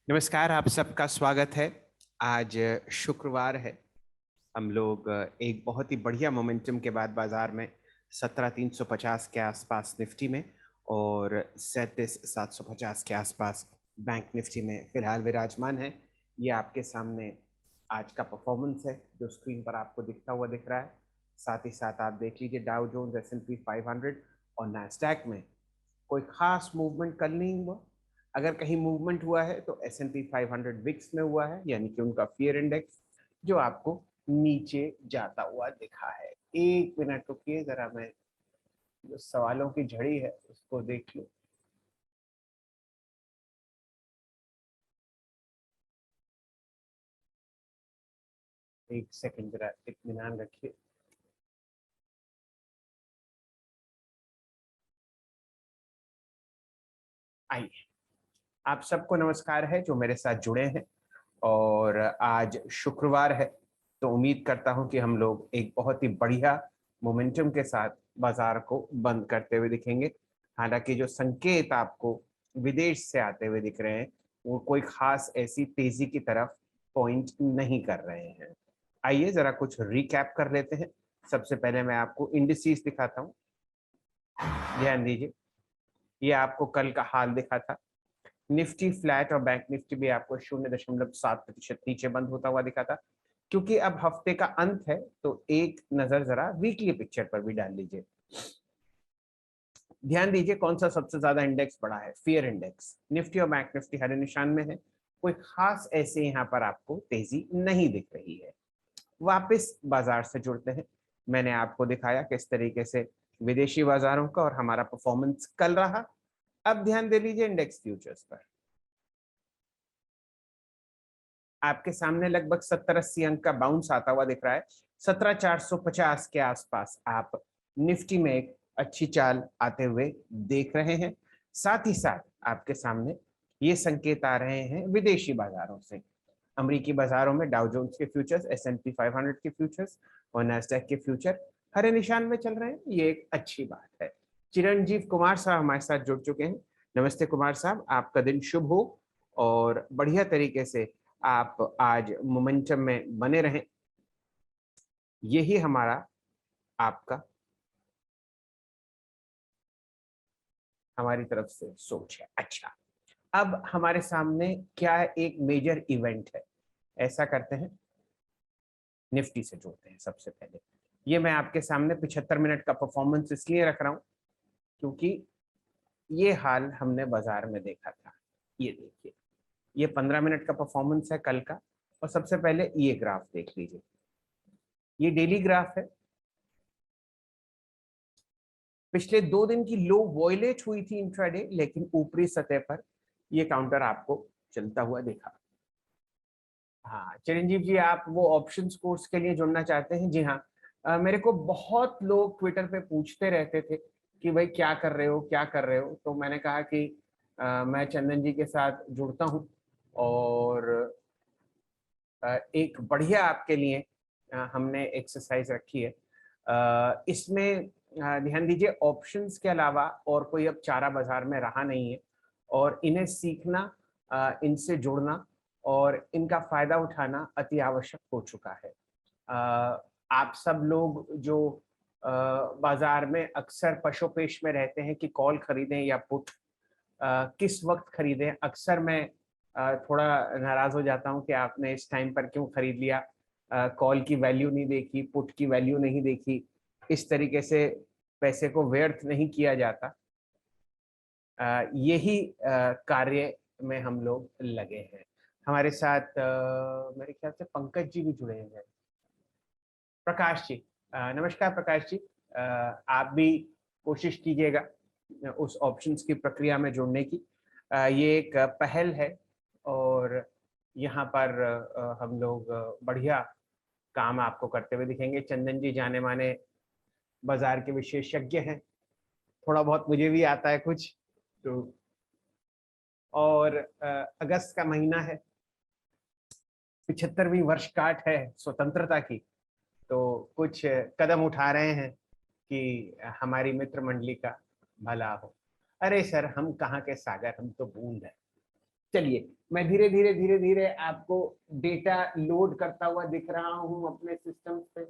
नमस्कार, आप सबका स्वागत है। आज शुक्रवार है। हम लोग एक बहुत ही बढ़िया मोमेंटम के बाद बाजार में 17,350 के आसपास निफ्टी में और 37,750 के आसपास बैंक निफ्टी में फिलहाल विराजमान है। ये आपके सामने आज का परफॉर्मेंस है जो स्क्रीन पर आपको दिखता हुआ दिख रहा है। साथ ही साथ आप देख लीजिए डाउ जोन्स, S&P 500 और नैस्डैक में कोई खास मूवमेंट कल नहीं हुआ। अगर कहीं मूवमेंट हुआ है तो S&P 500 विक्स में हुआ है, यानी कि उनका फियर इंडेक्स जो आपको नीचे जाता हुआ दिखा है। एक मिनट रुकिए, जरा मैं जो सवालों की झड़ी है उसको देख लूं। एक सेकंड, जरा इत्मीनान रखिए। आइए, आप सबको नमस्कार है जो मेरे साथ जुड़े हैं। और आज शुक्रवार है तो उम्मीद करता हूं कि हम लोग एक बहुत ही बढ़िया मोमेंटम के साथ बाजार को बंद करते हुए दिखेंगे। हालांकि जो संकेत आपको विदेश से आते हुए दिख रहे हैं वो कोई खास ऐसी तेजी की तरफ पॉइंट नहीं कर रहे हैं। आइए जरा कुछ रिकैप कर लेते हैं। सबसे पहले मैं आपको इंडिसेस दिखाता हूँ। ध्यान दीजिए, ये आपको कल का हाल दिखा था। निफ्टी फ्लैट और बैंक निफ्टी भी आपको 0.7% नीचे बंद होता हुआ दिखा था। क्योंकि अब हफ्ते का अंत है तो एक नजर जरा वीकली पिक्चर पर भी डाल लीजिए। ध्यान दीजिए कौन सा सबसे ज्यादा इंडेक्स बढ़ा है, फियर इंडेक्स। निफ्टी और बैंक निफ्टी हरे निशान में है। कोई खास ऐसे यहाँ पर आपको तेजी नहीं दिख रही है। वापस बाजार से जुड़ते हैं। मैंने आपको दिखाया किस तरीके से विदेशी बाजारों का और हमारा परफॉर्मेंस कल रहा। अब ध्यान दे लीजिए इंडेक्स फ्यूचर्स पर। आपके सामने लगभग 70-80 अंक का बाउंस आता हुआ दिख रहा है। 17,450 के आसपास आप निफ्टी में एक अच्छी चाल आते हुए देख रहे हैं। साथ ही साथ आपके सामने ये संकेत आ रहे हैं विदेशी बाजारों से। अमेरिकी बाजारों में डाउ जोन्स के फ्यूचर्स, S&P 500 के फ्यूचर्स और नैस्डैक के फ्यूचर हरे निशान में चल रहे हैं। ये एक अच्छी बात है। चिरंजीव कुमार साहब हमारे साथ जुड़ चुके हैं। नमस्ते कुमार साहब, आपका दिन शुभ हो और बढ़िया तरीके से आप आज मोमेंटम में बने रहें। यही हमारा आपका हमारी तरफ से सोच है। अच्छा, अब हमारे सामने क्या एक मेजर इवेंट है। ऐसा करते हैं, निफ्टी से जोड़ते हैं सबसे पहले। ये मैं आपके सामने 75 मिनट का परफॉर्मेंस इसलिए रख रहा हूं क्योंकि ये हाल हमने बाजार में देखा था। ये देखिए, ये 15 मिनट का परफॉर्मेंस है कल का। और सबसे पहले ये ग्राफ देख लीजिए, ये डेली ग्राफ है। पिछले 2 दिन की लो वॉयलेट हुई थी इंट्राडे, लेकिन ऊपरी सतह पर ये काउंटर आपको चलता हुआ देखा। हाँ चिरंजीव जी, आप वो ऑप्शंस कोर्स के लिए जुड़ना चाहते हैं? जी हाँ। मेरे को बहुत लोग ट्विटर पे पूछते रहते थे कि भाई क्या कर रहे हो, क्या कर रहे हो। तो मैंने कहा कि मैं चंदन जी के साथ जुड़ता हूँ और एक बढ़िया आपके लिए हमने एक्सरसाइज रखी है। इसमें ध्यान दीजिए, ऑप्शंस के अलावा और कोई अब चारा बाजार में रहा नहीं है और इन्हें सीखना, इनसे जुड़ना और इनका फायदा उठाना अति आवश्यक हो चुका है। आप सब लोग जो बाजार में अक्सर पशुपेश में रहते हैं कि कॉल खरीदें या पुट, किस वक्त खरीदें, अक्सर मैं थोड़ा नाराज हो जाता हूं कि आपने इस टाइम पर क्यों खरीद लिया। कॉल की वैल्यू नहीं देखी, पुट की वैल्यू नहीं देखी। इस तरीके से पैसे को व्यर्थ नहीं किया जाता। यही कार्य में हम लोग लगे हैं। हमारे साथ मेरे ख्याल से पंकज जी भी जुड़े हैं। प्रकाश जी, नमस्कार प्रकाश जी। आप भी कोशिश कीजिएगा उस ऑप्शंस की प्रक्रिया में जुड़ने की। ये एक पहल है और यहाँ पर हम लोग बढ़िया काम आपको करते हुए दिखेंगे। चंदन जी जाने माने बाजार के विशेषज्ञ हैं, थोड़ा बहुत मुझे भी आता है कुछ तो। और अगस्त का महीना है, 75वीं वर्षगांठ है स्वतंत्रता की। तो कुछ कदम उठा रहे हैं कि हमारी मित्र मंडली का भला हो। अरे सर, हम कहाँ के सागर, हम तो बूंद है। चलिए, मैं धीरे धीरे धीरे धीरे आपको डेटा लोड करता हुआ दिख रहा हूं अपने सिस्टम पे।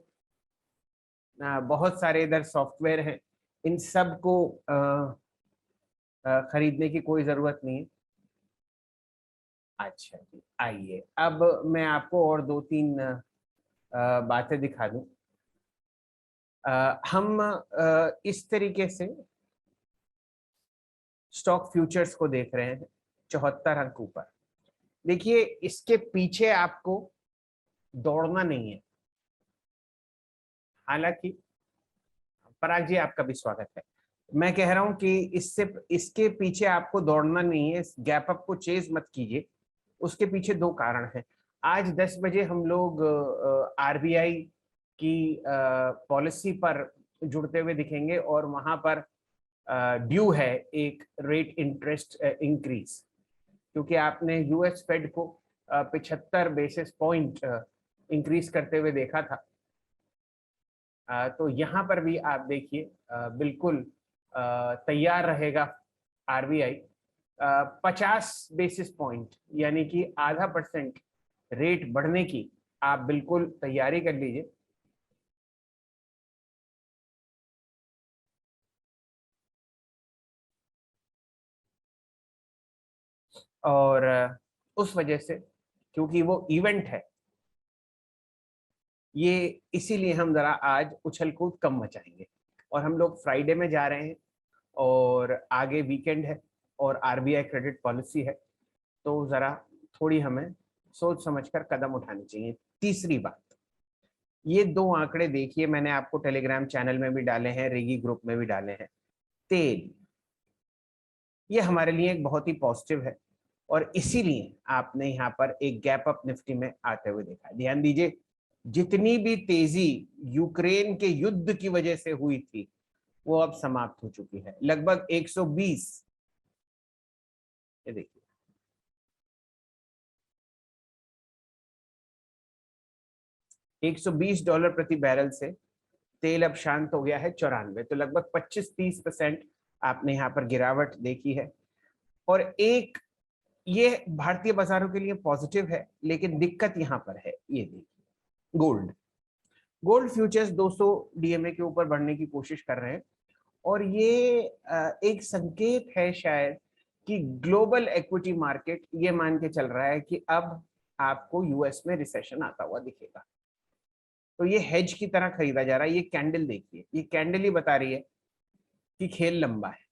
बहुत सारे इधर सॉफ्टवेयर हैं, इन सब को खरीदने की कोई जरूरत नहीं है। अच्छा जी, आइए अब मैं आपको और दो तीन बातें दिखा दूं। हम इस तरीके से स्टॉक फ्यूचर्स को देख रहे हैं 74 अंक ऊपर। देखिए इसके पीछे आपको दौड़ना नहीं है। हालांकि पराग जी आपका भी स्वागत है। मैं कह रहा हूं कि इसके पीछे आपको दौड़ना नहीं है, इस गैप अप को चेज मत कीजिए। उसके पीछे दो कारण हैं। आज 10 बजे हम लोग आरबीआई की पॉलिसी पर जुड़ते हुए दिखेंगे और वहां पर ड्यू है एक रेट इंटरेस्ट इंक्रीज, क्योंकि आपने यूएस फेड को 75 बेसिस पॉइंट इंक्रीज करते हुए देखा था। तो यहाँ पर भी आप देखिए बिल्कुल तैयार रहेगा आरबीआई 50 बेसिस पॉइंट यानी कि ½ % रेट बढ़ने की आप बिल्कुल तैयारी कर लीजिए। और उस वजह से, क्योंकि वो इवेंट है, ये इसीलिए हम जरा आज उछल कूद कम मचाएंगे। और हम लोग फ्राइडे में जा रहे हैं और आगे वीकेंड है और आरबीआई क्रेडिट पॉलिसी है, तो जरा थोड़ी हमें सोच समझकर कदम उठाने चाहिए। तीसरी बात, ये दो आंकड़े देखिए, मैंने आपको टेलीग्राम चैनल में भी डाले हैं, रेगी ग्रुप में भी डाले हैं। तेल, ये हमारे लिए एक बहुत ही पॉजिटिव है और इसीलिए आपने यहाँ पर एक गैप अप निफ्टी में आते हुए देखा। ध्यान दीजिए, जितनी भी तेजी यूक्रेन के युद्ध की वजह से हुई थी वो अब समाप्त हो चुकी है। लगभग 120, ये देखिए $120 प्रति बैरल से तेल अब शांत हो गया है 94। तो लगभग 25-30% आपने यहाँ पर गिरावट देखी है। और एक ये भारतीय बाजारों के लिए पॉजिटिव है, लेकिन दिक्कत यहाँ पर है, ये देखिए गोल्ड। गोल्ड फ्यूचर्स 200 डीएमए के ऊपर बढ़ने की कोशिश कर रहे हैं और ये एक संकेत है शायद कि ग्लोबल इक्विटी मार्केट ये मान के चल रहा है कि अब आपको यूएस में रिसेशन आता हुआ दिखेगा। तो ये हेज की तरह खरीदा जा रहा है। ये कैंडल देखिए, ये कैंडल ही बता रही है कि खेल लंबा है।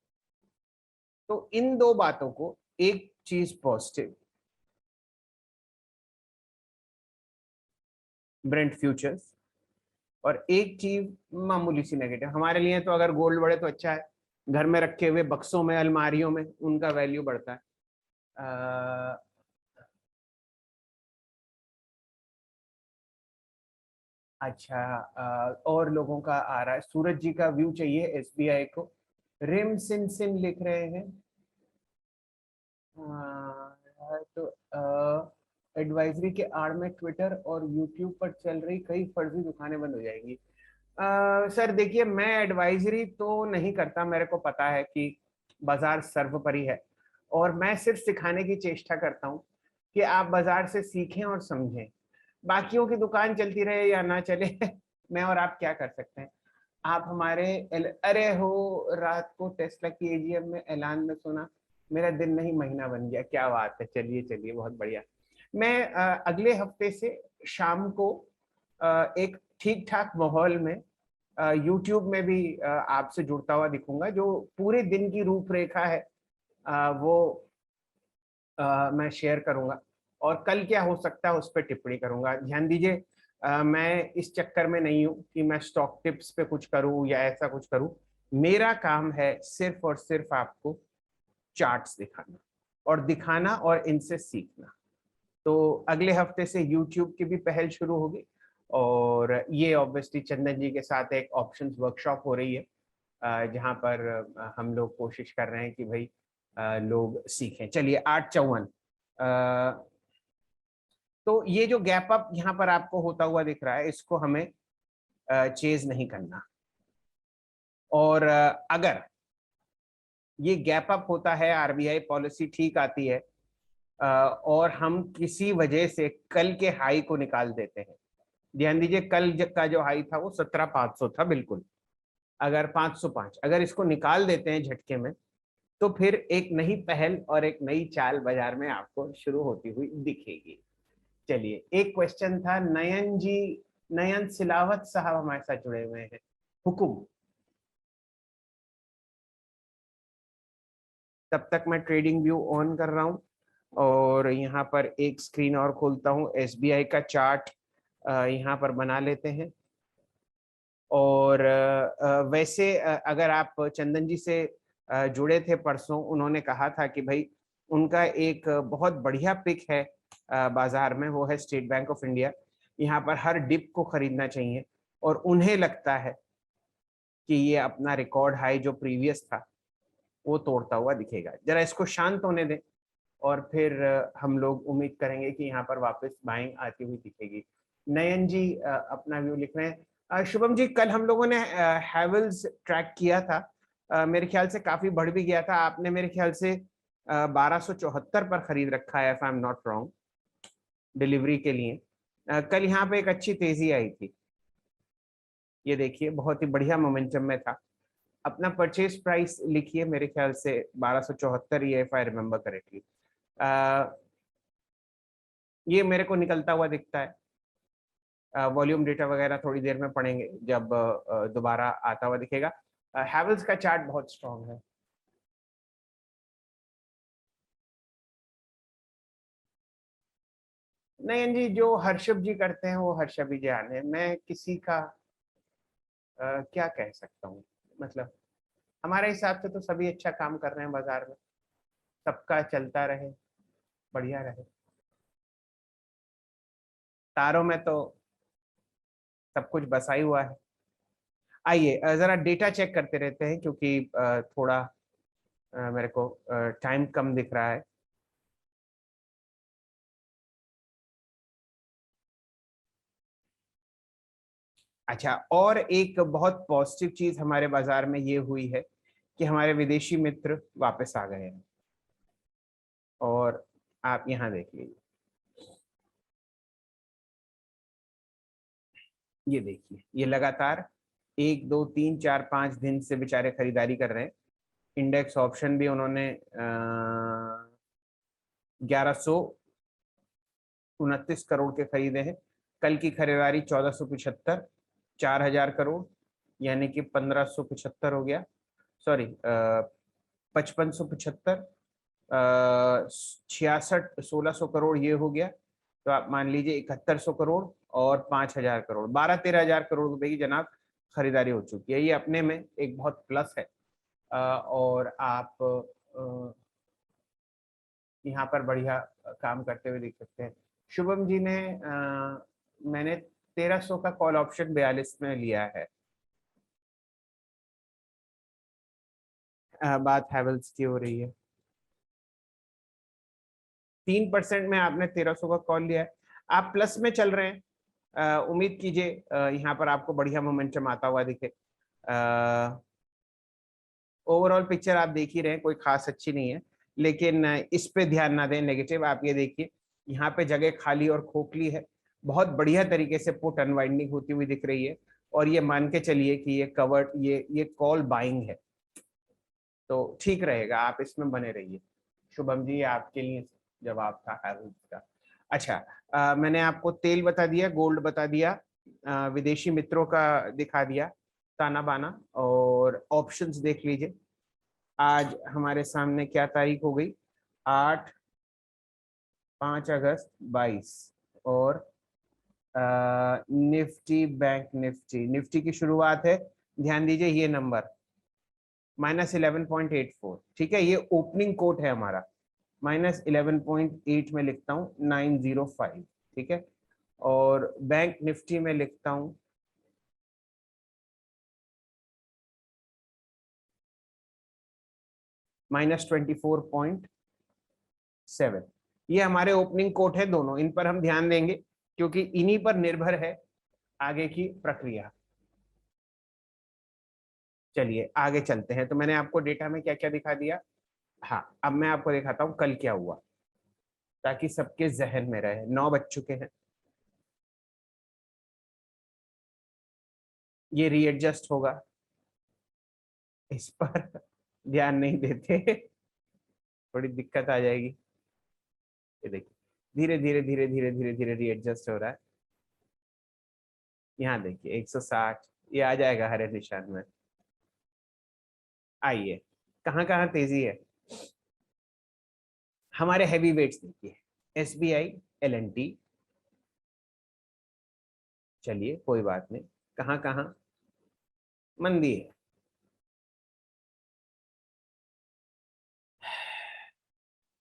तो इन दो बातों को, एक चीज पॉजिटिव ब्रेंट फ्यूचर्स और एक चीज मामूली सी नेगेटिव हमारे लिए। तो अगर गोल्ड बढ़े तो अच्छा है, घर में रखे हुए बक्सों में, अलमारियों में उनका वैल्यू बढ़ता है। अच्छा, और लोगों का आ रहा है, सूरज जी का व्यू चाहिए एसबीआई को। रिम सिन सिन लिख रहे हैं। तो एडवाइजरी के आड़ में ट्विटर और यूट्यूब पर चल रही कई फर्जी दुकानें बंद हो जाएंगी। सर देखिए, मैं एडवाइजरी तो नहीं करता, मेरे को पता है कि बाजार सर्वोपरि है और मैं सिर्फ सिखाने की चेष्टा करता हूँ कि आप बाजार से सीखें और समझें। बाकियों की दुकान चलती रहे या ना चले मैं और आप क्या कर सकते हैं। आप हमारे अरे हो, रात को टेस्ला की एजीएम में ऐलान में सुना, मेरा दिन नहीं महीना बन गया। क्या बात है, चलिए चलिए, बहुत बढ़िया। मैं अगले हफ्ते से शाम को एक ठीक ठाक माहौल में यूट्यूब में भी आपसे जुड़ता हुआ दिखूंगा। जो पूरे दिन की रूपरेखा है वो मैं शेयर करूंगा और कल क्या हो सकता है उस पर टिप्पणी करूंगा। ध्यान दीजिए, मैं इस चक्कर में नहीं हूं कि मैं स्टॉक टिप्स पे कुछ करूं या ऐसा कुछ करूं। मेरा काम है सिर्फ और सिर्फ आपको चार्ट्स दिखाना और और इनसे सीखना। तो अगले हफ्ते से यूट्यूब की भी पहल शुरू होगी और ये ऑब्वियसली चंदन जी के साथ एक ऑप्शंस वर्कशॉप हो रही है जहां पर हम लोग कोशिश कर रहे हैं कि भाई लोग सीखें। चलिए 8:54। तो ये जो गैप अप यहाँ पर आपको होता हुआ दिख रहा है, इसको हमें चेज नहीं करना। और अगर ये गैप अप होता है, आरबीआई पॉलिसी ठीक आती है, और हम किसी वजह से कल के हाई को निकाल देते हैं। ध्यान दीजिए, कल का जो हाई था वो 17,500 था बिल्कुल। अगर 505 अगर इसको निकाल देते हैं झटके में, तो फिर एक नई पहल और एक नई चाल बाजार में आपको शुरू होती हुई दिखेगी। चलिए, एक क्वेश्चन था नयन जी, नयन सिलावत साहब हमारे साथ जुड़े हुए हैं। हुकुम। तब तक मैं ट्रेडिंग व्यू ऑन कर रहा हूं और यहाँ पर एक स्क्रीन और खोलता हूँ, एसबीआई का चार्ट यहाँ पर बना लेते हैं। और वैसे अगर आप चंदन जी से जुड़े थे परसों, उन्होंने कहा था कि भाई उनका एक बहुत बढ़िया पिक है बाजार में, वो है स्टेट बैंक ऑफ इंडिया। यहाँ पर हर डिप को खरीदना चाहिए और उन्हें लगता है कि ये अपना रिकॉर्ड हाई जो प्रीवियस था वो तोड़ता हुआ दिखेगा। जरा इसको शांत होने दें और फिर हम लोग उम्मीद करेंगे कि यहाँ पर वापस बाइंग आती हुई दिखेगी। नयन जी अपना व्यू लिख रहे हैं। शुभम जी, कल हम लोगों ने हैवेल्स ट्रैक किया था, मेरे ख्याल से काफी बढ़ भी गया था। आपने मेरे ख्याल से 1274 पर खरीद रखा है, if I am not wrong, delivery के लिए। कल यहाँ पे एक अच्छी तेजी आई थी, ये देखिए बहुत ही बढ़िया मोमेंटम में था। अपना परचेज प्राइस लिखिए, मेरे ख्याल से 1274 ही है, इफ आई रिमेम्बर करेक्टली। ये मेरे को निकलता हुआ दिखता है। वॉल्यूम डेटा वगैरह थोड़ी देर में पढ़ेंगे जब दोबारा आता हुआ दिखेगा। हैवेल्स का चार्ट बहुत स्ट्रांग है। नहीं जी, जो हर्षभ जी करते हैं वो हर्षभ ही जाने, मैं किसी का क्या कह सकता हूँ। मतलब हमारे हिसाब से तो सभी अच्छा काम कर रहे हैं बाजार में, सबका चलता रहे, बढ़िया रहे। तारों में तो सब कुछ बसा ही हुआ है। आइए जरा डेटा चेक करते रहते हैं, क्योंकि थोड़ा मेरे को टाइम कम दिख रहा है। अच्छा, और एक बहुत पॉजिटिव चीज हमारे बाजार में ये हुई है कि हमारे विदेशी मित्र वापस आ गए हैं। और आप यहाँ देख लीजिए, ये देखिए, ये लगातार 1 2 3 4 5 दिन से बेचारे खरीदारी कर रहे हैं। इंडेक्स ऑप्शन भी उन्होंने 1129 करोड़ के खरीदे हैं। कल की खरीदारी 1475, 4000 करोड़, यानी कि 1575 हो गया। सॉरी, 5575, 66 1600 करोड़ ये हो गया। तो आप मान लीजिए 7100 करोड़ और 5000 करोड़, 12 13 हजार करोड़ रुपए की जनाब खरीदारी हो चुकी है। ये अपने में एक बहुत प्लस है। और आप यहाँ पर बढ़िया काम करते हुए दिख सकते हैं। शुभम जी ने मैंने 1300 का कॉल ऑप्शन 42 में लिया है। बात हैवेल्स की हो रही है। 3% में आपने 1300 का कॉल लिया है, आप प्लस में चल रहे हैं। उम्मीद कीजिए यहाँ पर आपको बढ़िया मोमेंटम आता हुआ दिखे। ओवरऑल पिक्चर आप देख ही रहे हैं, कोई खास अच्छी नहीं है, लेकिन इस पे ध्यान ना दें नेगेटिव। आप ये देखिए, यहाँ पे जगह खाली और खोखली है, बहुत बढ़िया तरीके से पुट अनवाइंडिंग होती हुई दिख रही है। और ये मान के चलिए कि ये कवर्ड, ये कॉल बाइंग है, तो ठीक रहेगा, आप इसमें बने रहिए। शुभम जी, आपके लिए जवाब था हैवेल्स का। अच्छा, मैंने आपको तेल बता दिया, गोल्ड बता दिया, विदेशी मित्रों का दिखा दिया ताना बाना, और ऑप्शंस देख लीजिए। आज हमारे सामने क्या तारीख हो गई, 8 5 अगस्त 22। और निफ्टी, बैंक निफ्टी, निफ्टी की शुरुआत है, ध्यान दीजिए ये नंबर -11.84, ठीक है, ये ओपनिंग कोट है हमारा। -11.8 में लिखता हूँ 905, ठीक है। और बैंक निफ्टी में लिखता हूँ -24.7। ये हमारे ओपनिंग कोट है दोनों, इन पर हम ध्यान देंगे क्योंकि इन्हीं पर निर्भर है आगे की प्रक्रिया। चलिए आगे चलते हैं। तो मैंने आपको डेटा में क्या क्या दिखा दिया। हाँ, अब मैं आपको दिखाता हूँ कल क्या हुआ। ताकि सबके जहन में रहे। 9 बज चुके हैं, ये रीएडजस्ट होगा, इस पर ध्यान नहीं देते थोड़ी दिक्कत आ जाएगी। ये देखिए धीरे धीरे धीरे धीरे धीरे धीरे रीएडजस्ट हो रहा है। यहाँ देखिए 160, ये आ जाएगा हरे निशान में। आइए कहाँ कहाँ तेजी है। हमारे हैवी वेट्स देखिए, एसबीआई, एलएनटी, चलिए कोई बात नहीं, कहाँ कहाँ मंदी है।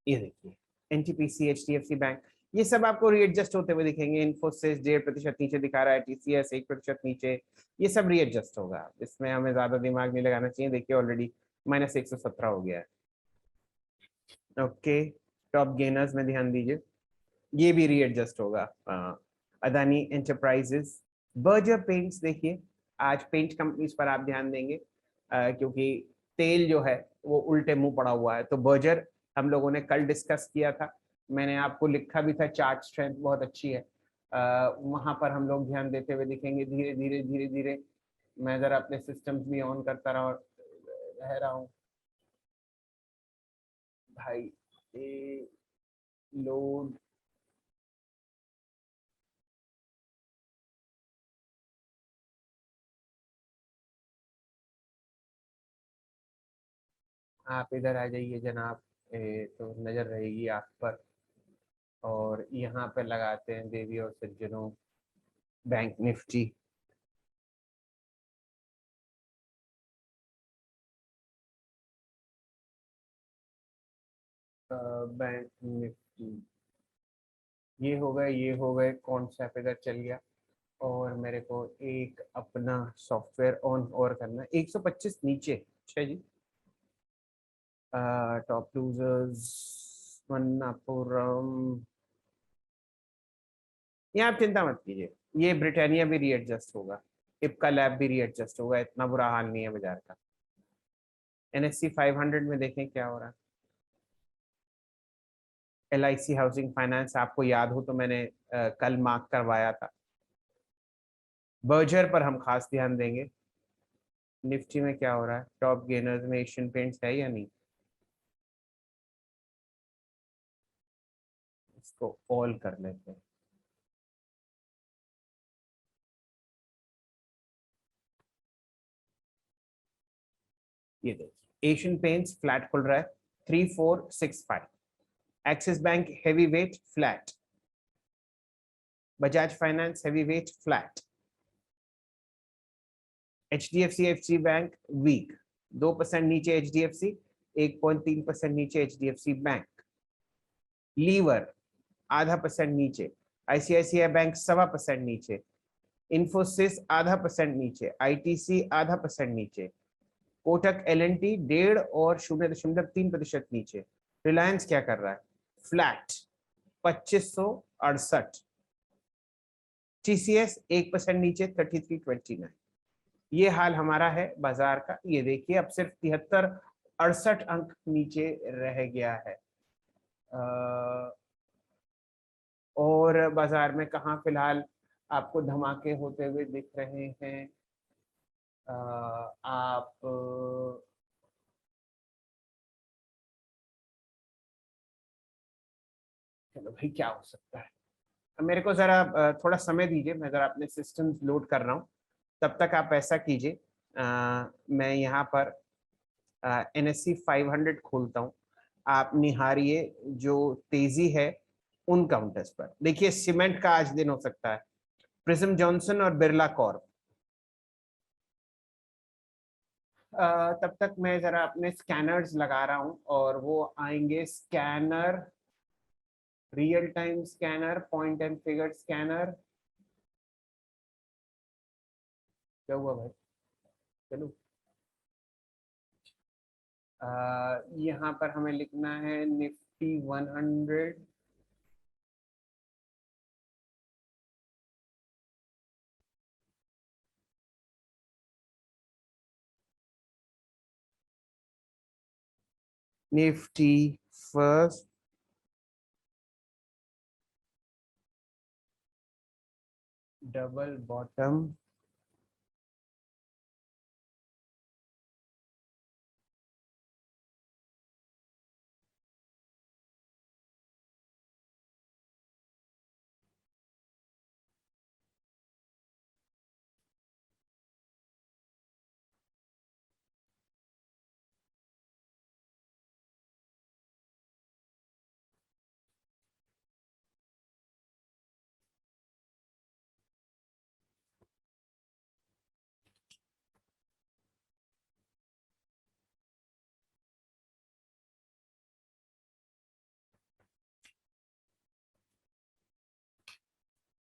ये देखिए एनटीपीसी, एचडीएफसी बैंक, ये सब आपको रीएडजस्ट होते हुए दिखेंगे। इन्फोसिस 1.5% नीचे दिखा रहा है, टीसीएस 1% नीचे, ये सब रीएडजस्ट होगा, इसमें हमें ज्यादा दिमाग नहीं लगाना चाहिए। देखिए ऑलरेडी -117 हो गया है। ओके, टॉप गेनर्स में ध्यान दीजिए, ये भी रीएडजस्ट होगा। अदानी एंटरप्राइजेस, बर्जर पेंट्स, देखिए आज पेंट कंपनीज पर आप ध्यान देंगे, क्योंकि तेल जो है वो उल्टे मुंह पड़ा हुआ है। तो बर्जर हम लोगों ने कल डिस्कस किया था, मैंने आपको लिखा भी था, चार्ट स्ट्रेंथ बहुत अच्छी है। वहां पर हम लोग ध्यान देते हुए दिखेंगे धीरे धीरे धीरे धीरे। मैं जरा अपने सिस्टम्स भी ऑन करता रह रहा हूँ भाई, लोड। आप इधर आ जाइए जनाब, तो नजर रहेगी आप पर। और यहाँ पे लगाते हैं देवी और सज्जनों, बैंक निफ्टी। बैंक निफ्टी, ये हो गए, ये हो गए, कौन सा इधर चल गया। और मेरे को एक अपना सॉफ्टवेयर ऑन और करना है। 125 नीचे, अच्छा जी। टॉप लूजर्स, मन्नापुरम, ये आप चिंता मत कीजिए, ये ब्रिटानिया भी रीएडजस्ट होगा, इपका लैब भी रीएडजस्ट होगा, इतना बुरा हाल नहीं है बाजार का। एनएससी 500 में देखें क्या हो रहा है। LIC हाउसिंग फाइनेंस, आपको याद हो तो मैंने कल मार्क करवाया था। बर्जर पर हम खास ध्यान देंगे। निफ्टी में क्या हो रहा है, टॉप गेनर्स में एशियन पेंट्स है या नहीं, इसको ऑल कर लेते हैं। ये देखिए एशियन पेंट्स फ्लैट खुल रहा है, 3465। Axis bank heavy weight flat, Bajaj finance heavy weight flat, HDFC bank weak, 2% नीचे HDFC, 1.3% नीचे HDFC बैंक। लीवर ½% नीचे, ICICI बैंक 1.25% नीचे, इन्फोसिस ½% नीचे, ITC ½% नीचे, कोटक LNT 1.5 और 0.3% नीचे। रिलायंस क्या कर रहा है, फ्लैट 2568। TCS 1% नीचे 3329। ये हाल हमारा है बाजार का। ये देखिए अब सिर्फ 73-68 अंक नीचे रह गया है। और बाजार में कहाँ फिलहाल आपको धमाके होते हुए दिख रहे हैं। आप चलो भाई, क्या हो सकता है। मेरे को जरा थोड़ा समय दीजिए, मैं जरा अपने सिस्टम्स लोड कर रहा हूँ। तब तक आप ऐसा कीजिए, मैं यहाँ पर NSE 500 खोलता हूँ, आप निहारिए जो तेजी है उन काउंटर्स पर। देखिए सीमेंट का आज दिन हो सकता है, प्रिज्म जॉनसन और बिरला कॉर्प। तब तक मैं जरा अपने स्कैनर्स लगा रहा हूँ और वो आएंगे। Scanner, real time scanner, point and figure scanner. क्या हुआ भाई, चलो। यहाँ पर हमें लिखना है Nifty 100, Nifty first, double bottom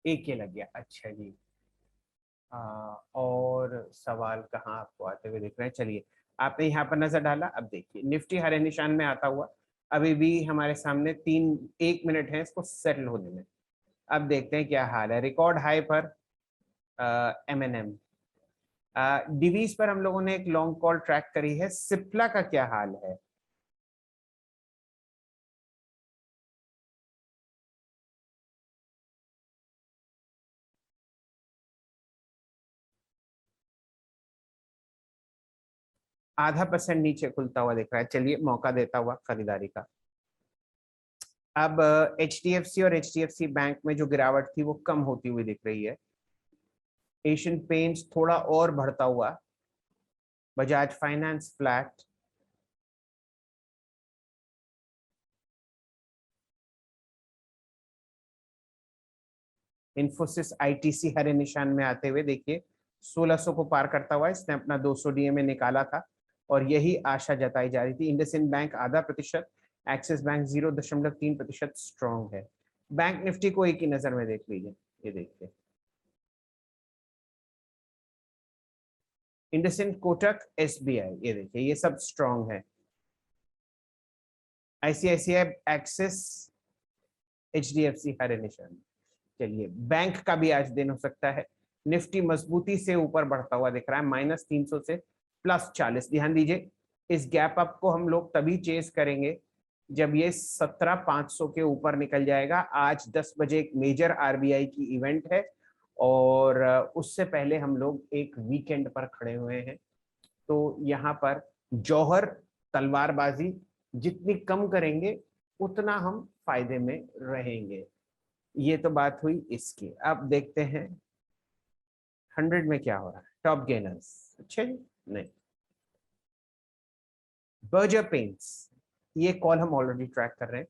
एक ये लग गया। अच्छा जी। और सवाल कहाँ आपको आते हुए दिख रहे हैं? चलिए, आपने यहाँ पर नजर डाला। अब देखिए, निफ्टी हरे निशान में आता हुआ अभी भी हमारे सामने 1 मिनट है इसको सेटल होने में। अब देखते हैं क्या हाल है। रिकॉर्ड हाई पर एमएनएम, डिवीज पर हम लोगों ने एक लॉन्ग कॉल ट्रैक करी है। सिप्ला का क्या हाल है? ½ % नीचे खुलता हुआ दिख रहा है। चलिए, मौका देता हुआ खरीदारी का। अब एचडीएफसी और एचडीएफसी बैंक में जो गिरावट थी वो कम होती हुई दिख रही है। एशियन पेंट्स थोड़ा और बढ़ता हुआ। Bajaj finance flat. Infosys ITC हरे निशान में आते हुए देखिए 1600 को पार करता हुआ इसने अपना 200 डीएमए निकाला था और यही आशा जताई जा रही थी। IndusInd bank ½ %, axis bank 0.3% strong है। बैंक निफ्टी को एक ही नजर में देख लीजिए। ये देखिए, इंडसइंड, कोटक, एसबीआई, ये देखिए ये सब स्ट्रॉन्ग है। आईसीआईसीआई, एक्सिस, एचडीएफसी हरे निशान। चलिए, बैंक का भी आज दिन हो सकता है। निफ्टी मजबूती से ऊपर बढ़ता हुआ दिख रहा है -300 से +40। ध्यान दीजिए, इस गैप अप को हम लोग तभी चेस करेंगे जब ये 17,500 के ऊपर निकल जाएगा। आज 10 बजे एक मेजर आरबीआई की इवेंट है और उससे पहले हम लोग एक वीकेंड पर खड़े हुए हैं। तो यहाँ पर जौहर तलवारबाजी जितनी कम करेंगे उतना हम फायदे में रहेंगे। ये तो बात हुई इसकी। अब देखते हैं 100 में क्या हो रहा है। टॉप गेनर्स, अच्छा जी, नहीं, बर्जर पेंट्स, ये कॉल हम ऑलरेडी ट्रैक कर रहे हैं।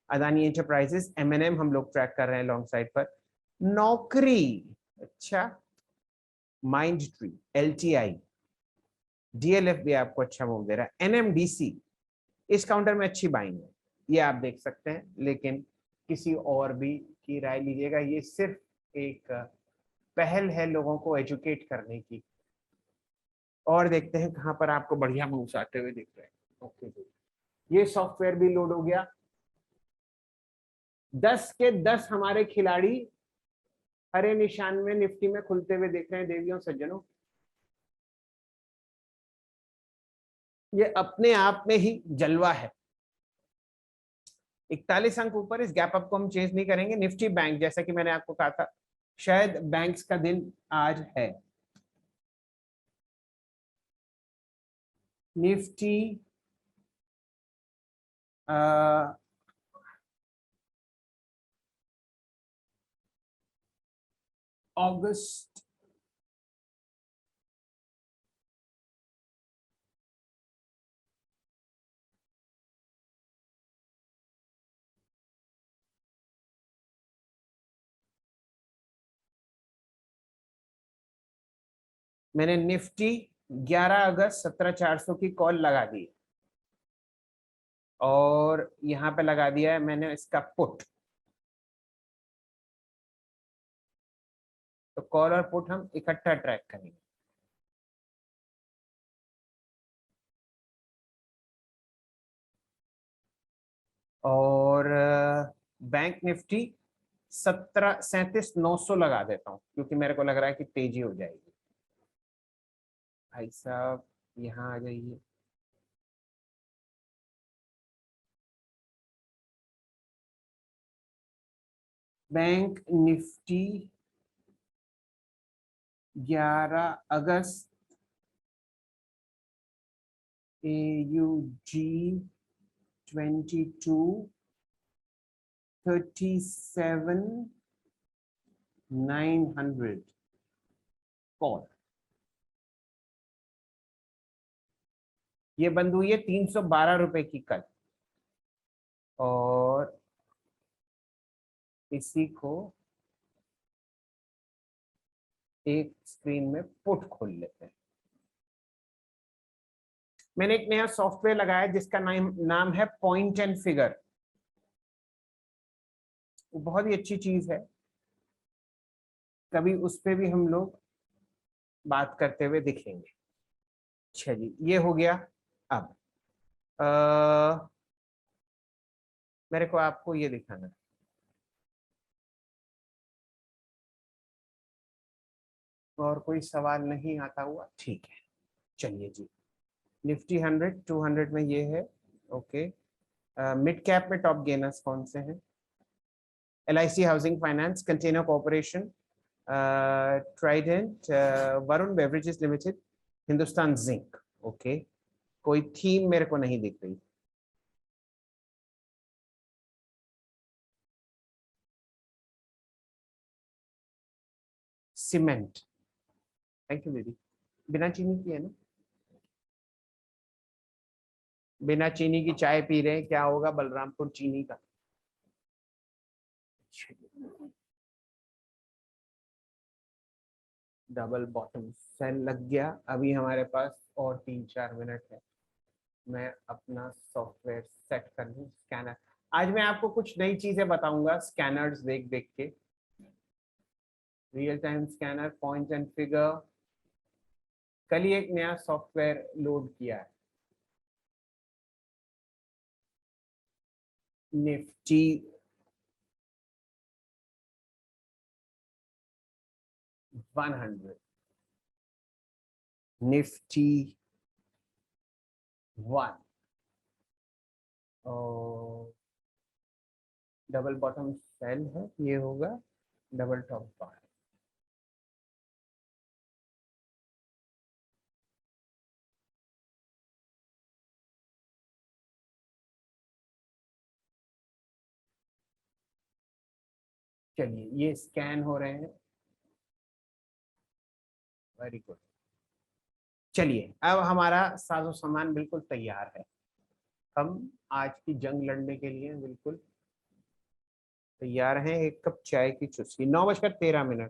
अदानी एंटरप्राइजेस, एमएनएम हम लोग ट्रैक कर रहे हैं लॉन्ग साइड पर। नौकरी, अच्छा, माइंड ट्री, एलटीआई, डीएलएफ भी आपको अच्छा मूव दे रहा है। एनएमडीसी इस काउंटर में अच्छी बाइंग है, ये आप देख सकते हैं, लेकिन किसी और भी की राय लीजिएगा। ये सिर्फ एक पहल है लोगों को एजुकेट करने की। और देखते हैं कहां पर आपको बढ़िया मूव्स आते हुए दिख रहे हैं। ओके जी, ये सॉफ्टवेयर भी लोड हो गया। 10 के 10 हमारे खिलाड़ी हरे निशान में निफ्टी में खुलते हुए देख रहे हैं। देवियों सज्जनों, ये अपने आप में ही जलवा है। 41 अंक ऊपर, इस गैप अप को हम चेंज नहीं करेंगे। निफ्टी बैंक, जैसा कि मैंने आपको कहा था, शायद बैंक्स का दिन आज है। निफ्टी अगस्त मैंने निफ्टी 11 अगस्त 17,400 की कॉल लगा दी और यहां पे लगा दिया है मैंने इसका पुट। तो कॉल और पुट हम इकट्ठा ट्रैक करेंगे। और बैंक निफ्टी 17,37,900 लगा देता हूँ क्योंकि मेरे को लग रहा है कि तेजी हो जाएगी। भाई साहब, यहाँ आ जाइए। बैंक निफ्टी 11 अगस्त AUG 2237,900 कॉल। ये बंद हुई है 312 रुपए की कल, और इसी को एक स्क्रीन में पुट खोल लेते हैं। मैंने एक नया सॉफ्टवेयर लगाया जिसका नाम है पॉइंट एंड फिगर। वो बहुत ही अच्छी चीज है, कभी उस पे भी हम लोग बात करते हुए दिखेंगे। चलिए, ये हो गया। अब मेरे को आपको ये दिखाना है। और कोई सवाल नहीं आता हुआ? ठीक है, चलिए जी। निफ्टी 100 200 में ये है। ओके, मिड कैप में टॉप गेनर्स कौन से हैं? LIC housing finance, container corporation, Trident, Varun beverages limited, Hindustan zinc. Okay, कोई थीम मेरे को नहीं दिख रही। सीमेंट, थैंक यू दीदी। बिना चीनी की है ना? बिना चीनी की चाय पी रहे हैं, क्या होगा बलरामपुर चीनी का? डबल बॉटम सेल लग गया। अभी हमारे पास और 3-4 मिनट है। मैं अपना सॉफ्टवेयर सेट कर लूं। स्कैनर, आज मैं आपको कुछ नई चीजें बताऊंगा स्कैनर्स देख देख के। Real time scanner, point and figure. कल ही एक नया सॉफ्टवेयर लोड किया है, निफ्टी 100, निफ्टी 1, और डबल बॉटम सेल है, ये होगा डबल टॉप बार। चलिए, ये स्कैन हो रहे हैं। Very good. चलिए, अब हमारा साजो सामान बिल्कुल तैयार है। हम आज की जंग लड़ने के लिए बिल्कुल तैयार हैं। एक कप चाय की चुस्की। 9:13।